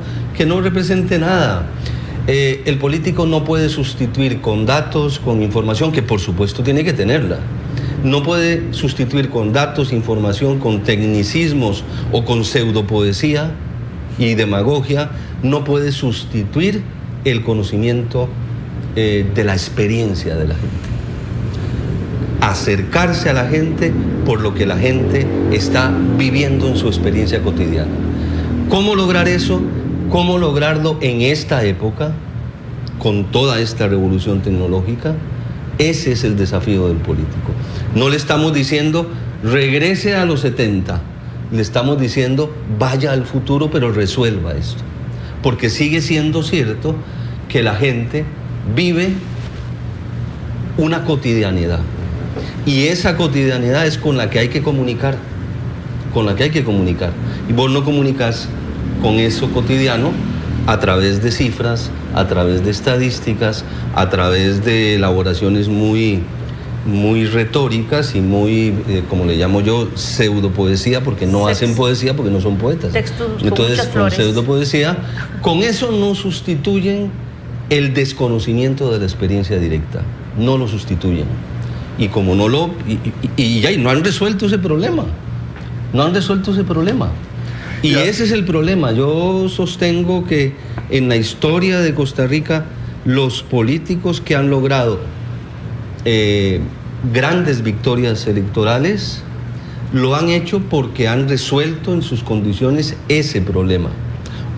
represente nada. El político no puede sustituir con datos, con información, que por supuesto tiene que tenerla. No puede sustituir con datos, información, con tecnicismos o con pseudopoesía y demagogia. No puede sustituir el conocimiento de la experiencia de la gente. Acercarse a la gente por lo que la gente está viviendo en su experiencia cotidiana. ¿Cómo lograr eso? ¿Cómo lograrlo en esta época, con toda esta revolución tecnológica? Ese es el desafío del político. No le estamos diciendo regrese a los 70, le estamos diciendo vaya al futuro, pero resuelva esto. Porque sigue siendo cierto que la gente vive una cotidianidad. Y esa cotidianidad es con la que hay que comunicar. Y vos no comunicas con eso cotidiano a través de cifras, a través de estadísticas, a través de elaboraciones muy retóricas y muy, como le llamo yo, pseudopoesía, porque no hacen poesía, porque no son poetas. Entonces, con pseudopoesía, con eso no sustituyen el desconocimiento de la experiencia directa. No lo sustituyen. Y como no lo... Y no han resuelto ese problema. Y ese es el problema. Yo sostengo que en la historia de Costa Rica, los políticos que han logrado grandes victorias electorales lo han hecho porque han resuelto en sus condiciones ese problema.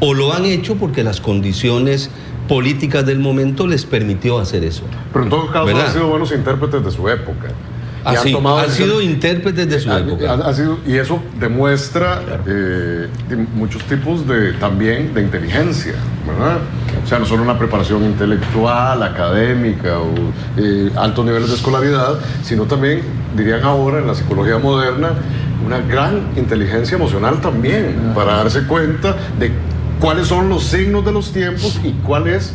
O lo han hecho porque las condiciones políticas del momento les permitió hacer eso. Pero en todo caso han sido buenos intérpretes de su época. Han sido intérpretes de su época. Y eso demuestra muchos tipos también de inteligencia, ¿verdad? O sea, no solo una preparación intelectual, académica o altos niveles de escolaridad, sino también, dirían ahora en la psicología moderna, una gran inteligencia emocional también, para darse cuenta de cuáles son los signos de los tiempos y cuáles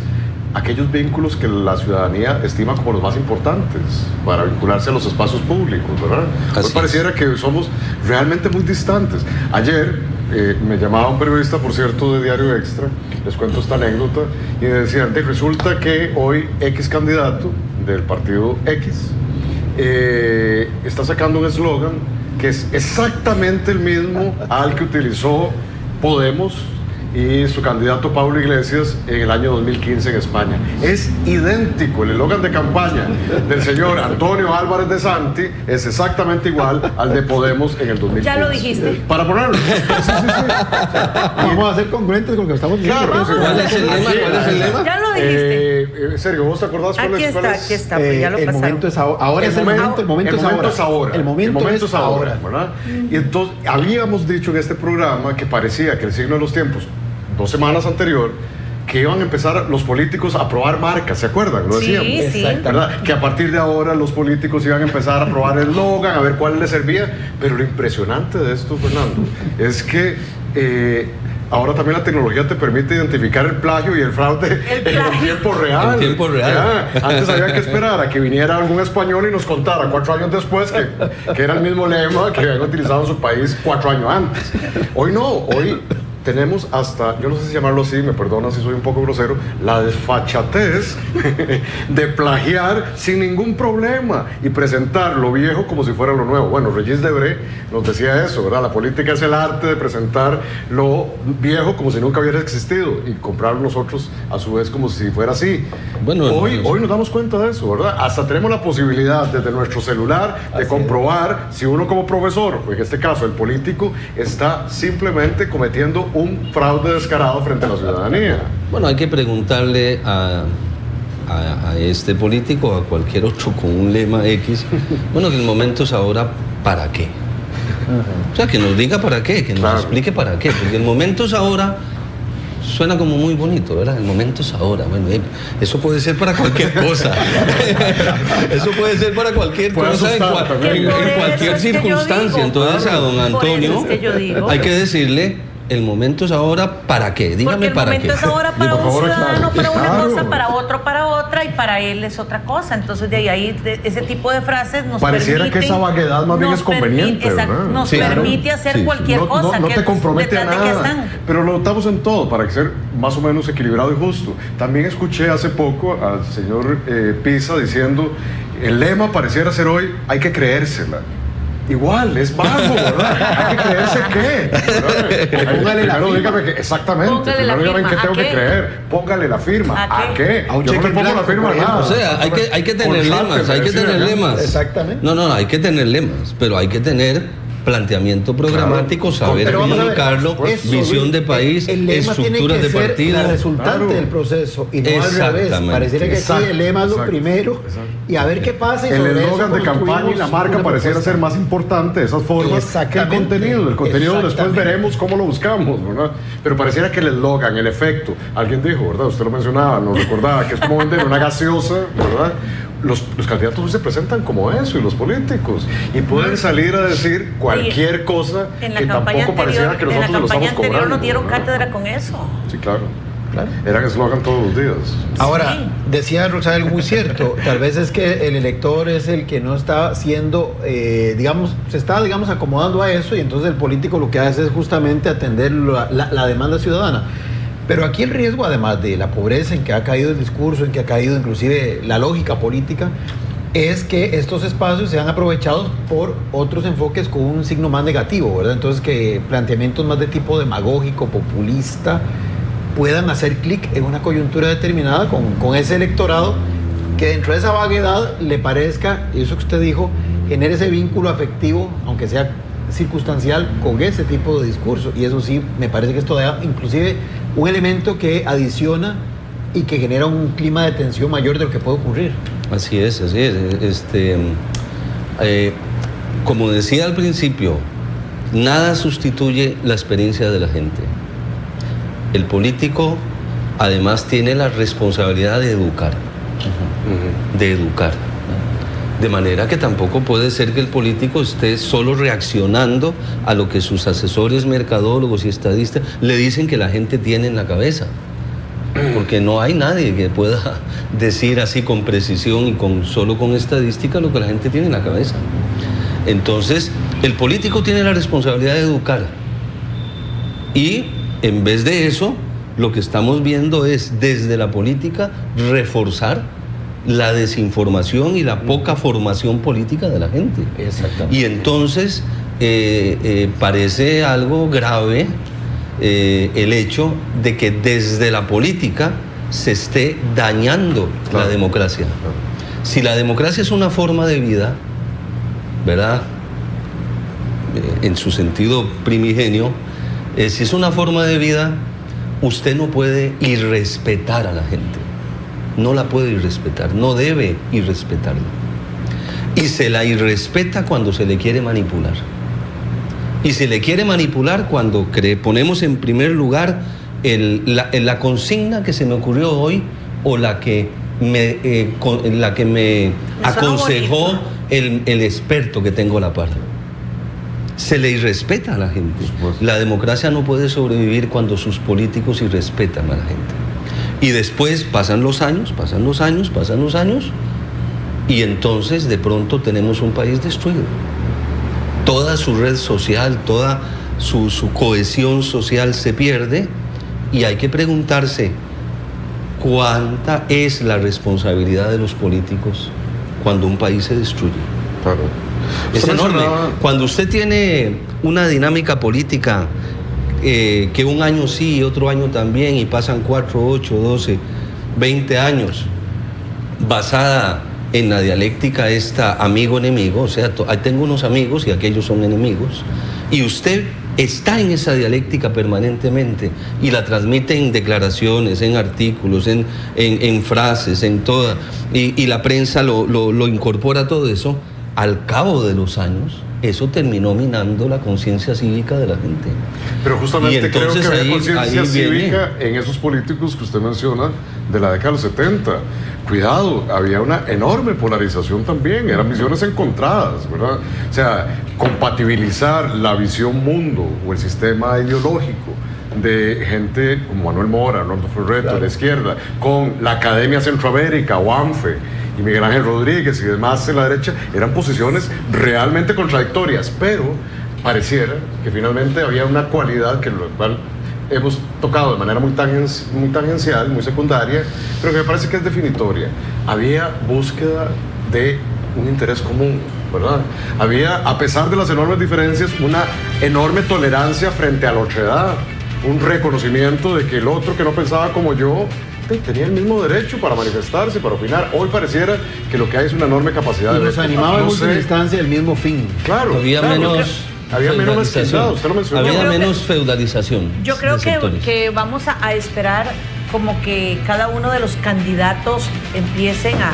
aquellos vínculos que la ciudadanía estima como los más importantes para vincularse a los espacios públicos, ¿verdad? Hoy pareciera que somos realmente muy distantes. Ayer me llamaba un periodista, por cierto, de Diario Extra, les cuento esta anécdota, y me decían, resulta que hoy X candidato del partido X está sacando un eslogan que es exactamente el mismo al que utilizó Podemos y su candidato Pablo Iglesias en el año 2015 en España. Es idéntico, el eslogan de campaña del señor Antonio Álvarez de Santi es exactamente igual al de Podemos en el 2015. Ya lo dijiste. Para ponerlo. Vamos a ser congruentes con lo que estamos diciendo. Claro, ¿cuál es el lema? Ya lo dijiste. Sergio, ¿vos te acordás cuál es? Aquí está, pues ya lo el pasaron. Momento es ahora. Ahora es el momento. El momento es ahora. El momento es ahora, ¿verdad? Y entonces habíamos dicho en este programa que parecía que el signo de los tiempos 2 semanas anterior, que iban a empezar los políticos a probar marcas, ¿se acuerdan? Lo decíamos. Sí. ¿Verdad? Que a partir de ahora los políticos iban a empezar a probar el eslogan, a ver cuál les servía. Pero lo impresionante de esto, Fernando, es que ahora también la tecnología te permite identificar el plagio y el fraude en tiempo real. En tiempo real. Antes había que esperar a que viniera algún español y nos contara 4 años después que era el mismo lema que habían utilizado en su país 4 años antes. Hoy no, hoy tenemos hasta, yo no sé si llamarlo así, me perdonan si soy un poco grosero, la desfachatez de plagiar sin ningún problema y presentar lo viejo como si fuera lo nuevo. Bueno, Regis Debré nos decía eso, ¿verdad? La política es el arte de presentar lo viejo como si nunca hubiera existido y comprar nosotros a su vez como si fuera así. Bueno, hoy nos damos cuenta de eso, ¿verdad? Hasta tenemos la posibilidad desde nuestro celular de comprobar si uno como profesor, o en este caso el político, está simplemente cometiendo un fraude descarado frente a la ciudadanía. Bueno, hay que preguntarle a este político o a cualquier otro con un lema X, bueno, que el momento es ahora, ¿para qué? O sea, que nos diga para qué, que nos explique para qué, porque el momento es ahora suena como muy bonito, ¿verdad? El momento es ahora. Bueno, eso puede ser para cualquier cosa. Eso puede ser para cualquier cosa, en cualquier circunstancia. Entonces, a don Antonio hay que decirle, el momento es ahora, ¿para qué? Dígame para qué. El momento es ahora para un ciudadano, para una cosa, para otro, para otra, y para él es otra cosa. Entonces, de ahí ese tipo de frases nos pareciera que esa vaguedad más bien es conveniente, ¿verdad? Nos permite hacer cualquier cosa. No te compromete a nada, pero lo notamos en todo, para ser más o menos equilibrado y justo. También escuché hace poco al señor Pisa diciendo, el lema pareciera ser hoy, hay que creérsela. Igual, es vago, ¿verdad? Hay que creerse qué. Póngale la firma. Dígame que, exactamente. Primero dígame en qué tengo que creer. Póngale la firma. ¿A qué? Yo no le pongo la firma a nada. O sea, hay que tener lemas, hay que tener lemas. Exactamente. No, hay que tener lemas, pero hay que tener planteamiento programático, saber comunicarlo, visión de país, estructuras de partido. El lema resultante del proceso y no al revés. Pareciera que sí, el lema es lo primero y a ver qué pasa. El eslogan de campaña y la marca pareciera ser más importante de esas formas que el contenido. El contenido después veremos cómo lo buscamos, ¿verdad? Pero pareciera que el eslogan, el efecto, alguien dijo, ¿verdad? Usted lo mencionaba, nos recordaba que es como vender una gaseosa, ¿verdad? Los candidatos se presentan como eso y los políticos y pueden salir a decir cualquier cosa que tampoco pareciera que nosotros lo estamos cobrando. En la campaña anterior nos dieron cátedra con eso. Sí, claro. Eran eslogan todos los días. Ahora, decía Rosario algo muy cierto, tal vez es que el elector es el que no está siendo, se está, acomodando a eso y entonces el político lo que hace es justamente atender la demanda ciudadana. Pero aquí el riesgo, además de la pobreza en que ha caído el discurso, en que ha caído inclusive la lógica política, es que estos espacios sean aprovechados por otros enfoques con un signo más negativo, ¿verdad? Entonces que planteamientos más de tipo demagógico, populista, puedan hacer clic en una coyuntura determinada con ese electorado que dentro de esa vaguedad le parezca, y eso que usted dijo, genere ese vínculo afectivo, aunque sea circunstancial, con ese tipo de discurso. Y eso sí, me parece que esto da inclusive un elemento que adiciona y que genera un clima de tensión mayor de lo que puede ocurrir. Así es. Como decía al principio, nada sustituye la experiencia de la gente. El político además tiene la responsabilidad de educar, de manera que tampoco puede ser que el político esté solo reaccionando a lo que sus asesores mercadólogos y estadistas le dicen que la gente tiene en la cabeza, porque no hay nadie que pueda decir así con precisión y solo con estadística lo que la gente tiene en la cabeza. Entonces, el político tiene la responsabilidad de educar y en vez de eso, lo que estamos viendo es desde la política reforzar la desinformación y la poca formación política de la gente. Exactamente. Y entonces parece algo grave el hecho de que desde la política se esté dañando la democracia. Si la democracia es una forma de vida, ¿verdad? En su sentido primigenio, si es una forma de vida, usted no puede irrespetar a la gente. No la puede irrespetar, no debe irrespetarla. Y se la irrespeta cuando se le quiere manipular. Y se le quiere manipular cuando ponemos en primer lugar la consigna que se me ocurrió hoy o la que me aconsejó el experto que tengo a la par. Se le irrespeta a la gente. La democracia no puede sobrevivir cuando sus políticos irrespetan a la gente. Y después pasan los años, y entonces de pronto tenemos un país destruido. Toda su red social, toda su cohesión social se pierde y hay que preguntarse cuánta es la responsabilidad de los políticos cuando un país se destruye. Claro. Es enorme. Cuando usted tiene una dinámica política que un año sí y otro año también, y pasan 4, 8, 12, 20 años, basada en la dialéctica esta amigo-enemigo, o sea, tengo unos amigos y aquellos son enemigos, y usted está en esa dialéctica permanentemente y la transmite en declaraciones, en artículos, en frases, en toda, y la prensa lo incorpora todo eso. Al cabo de los años, eso terminó minando la conciencia cívica de la gente. Pero justamente creo que había conciencia ahí cívica en esos políticos que usted menciona de la década de los 70. Cuidado, había una enorme polarización también, eran visiones encontradas, ¿verdad? O sea, compatibilizar la visión mundo o el sistema ideológico de gente como Manuel Mora, Arnoldo Ferretto, de la izquierda, con la Academia Centroamérica, o ANFE, y Miguel Ángel Rodríguez y demás en la derecha, eran posiciones realmente contradictorias, pero pareciera que finalmente había una cualidad que lo cual hemos tocado de manera muy tangencial, muy secundaria, pero que me parece que es definitoria. Había búsqueda de un interés común, ¿verdad? Había, a pesar de las enormes diferencias, una enorme tolerancia frente a la otredad, un reconocimiento de que el otro que no pensaba como yo tenía el mismo derecho para manifestarse, para opinar. Hoy pareciera que lo que hay es una enorme capacidad y de... nos animaba en última instancia el mismo fin. Claro, había menos mezquindad, usted lo mencionó. Había menos feudalización. Yo creo que vamos a esperar como que cada uno de los candidatos empiecen a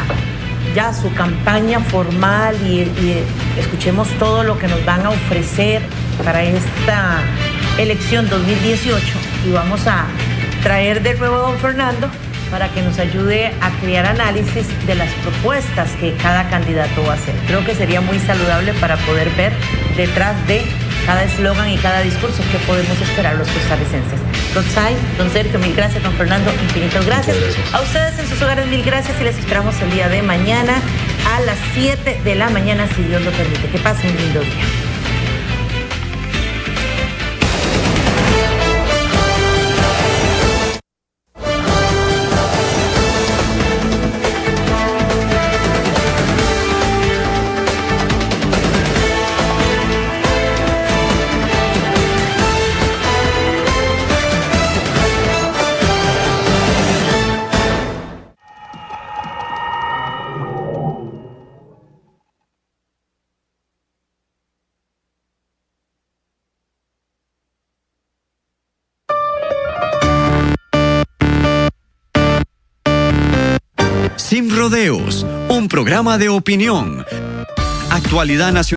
ya su campaña formal y escuchemos todo lo que nos van a ofrecer para esta elección 2018 y vamos a traer de nuevo a don Fernando para que nos ayude a crear análisis de las propuestas que cada candidato va a hacer. Creo que sería muy saludable para poder ver detrás de cada eslogan y cada discurso que podemos esperar los costarricenses. Rotzai, don Sergio, mil gracias, don Fernando, infinitas gracias. A ustedes en sus hogares, mil gracias y les esperamos el día de mañana a las 7 de la mañana, si Dios lo permite. Que pasen un lindo día. Sin rodeos, un programa de opinión, actualidad nacional.